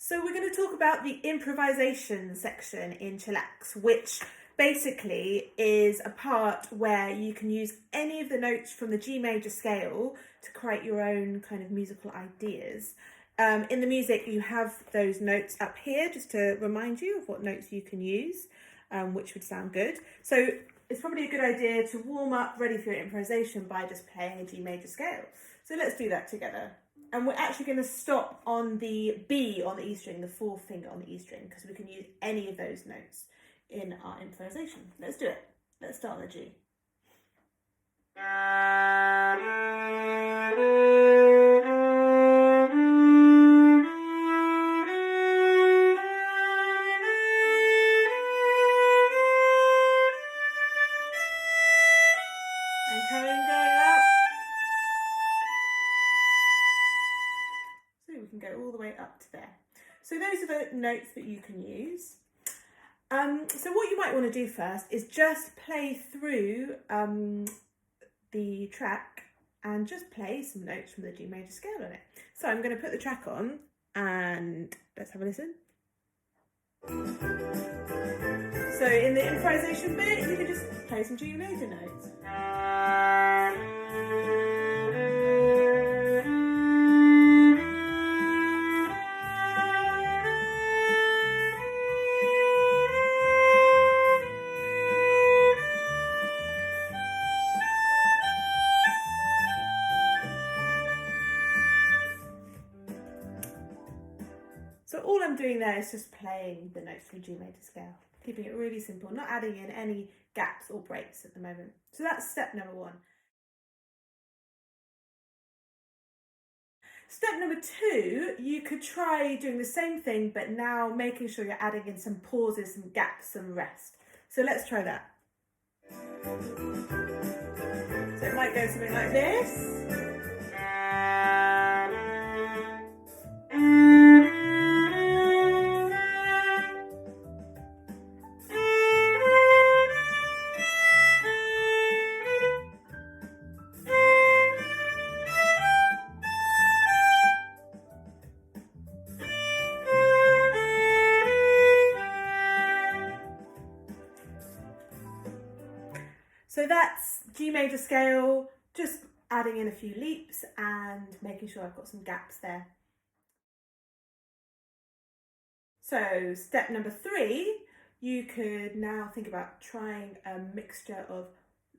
So we're going to talk about the improvisation section in Chillax, which basically is a part where you can use any of the notes from the G major scale to create your own kind of musical ideas. In the music, you have those notes up here just to remind you of what notes you can use, which would sound good. So it's probably a good idea to warm up ready for your improvisation by just playing a G major scale. So let's do that together. And we're actually going to stop on the B on the E string, the fourth finger on the E string, because we can use any of those notes in our improvisation. Let's do it. Let's start on the G. And going up. So we can go all the way up to there. So those are the notes that you can use. So what you might want to do first is just play through the track and just play some notes from the G major scale on it. So I'm going to put the track on and let's have a listen. So in the improvisation bit, you can just play some G major notes. So all I'm doing there is just playing the notes from G major scale, keeping it really simple, not adding in any gaps or breaks at the moment. So that's step number one. Step number two, you could try doing the same thing, but now making sure you're adding in some pauses, some gaps, some rest. So let's try that. So it might go something like this. So that's G major scale, just adding in a few leaps and making sure I've got some gaps there. So step number three, you could now think about trying a mixture of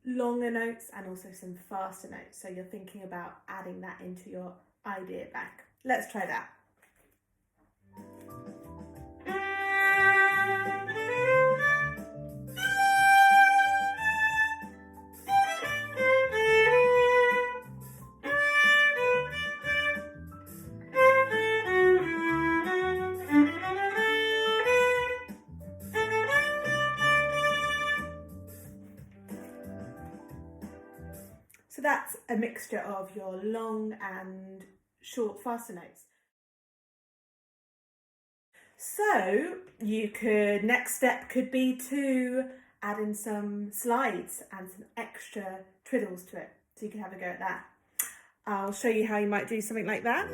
longer notes and also some faster notes. So you're thinking about adding that into your idea bank. Let's try that. So that's a mixture of your long and short faster notes. So you could, next step could be to add in some slides and some extra twiddles to it. So you can have a go at that. I'll show you how you might do something like that.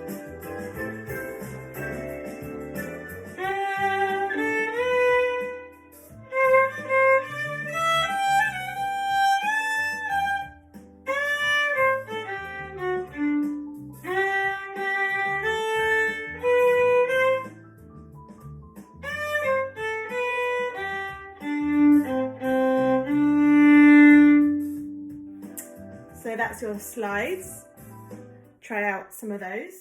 So that's your slides. Try out some of those.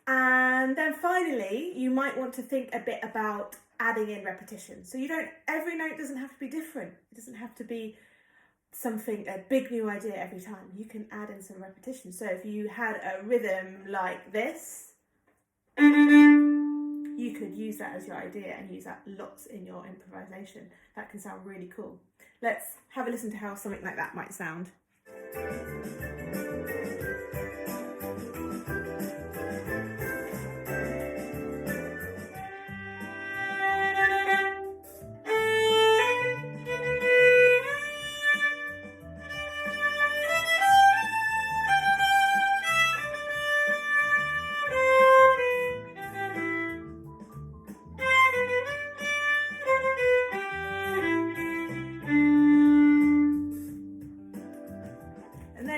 And then finally, you might want to think a bit about adding in repetition. So every note doesn't have to be different. It doesn't have to be a big new idea every time. You can add in some repetition. So if you had a rhythm like this, you could use that as your idea and use that lots in your improvisation. That can sound really cool. Let's have a listen to how something like that might sound.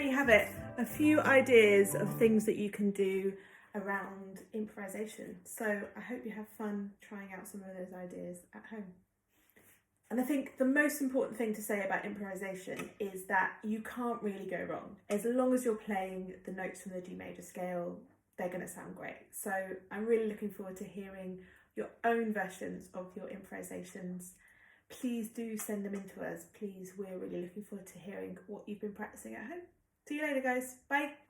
there you have it. A few ideas of things that you can do around improvisation. So I hope you have fun trying out some of those ideas at home. And I think the most important thing to say about improvisation is that you can't really go wrong. As long as you're playing the notes from the G major scale, they're going to sound great. So I'm really looking forward to hearing your own versions of your improvisations. Please do send them in to us. Please, we're really looking forward to hearing what you've been practicing at home. See you later, guys. Bye.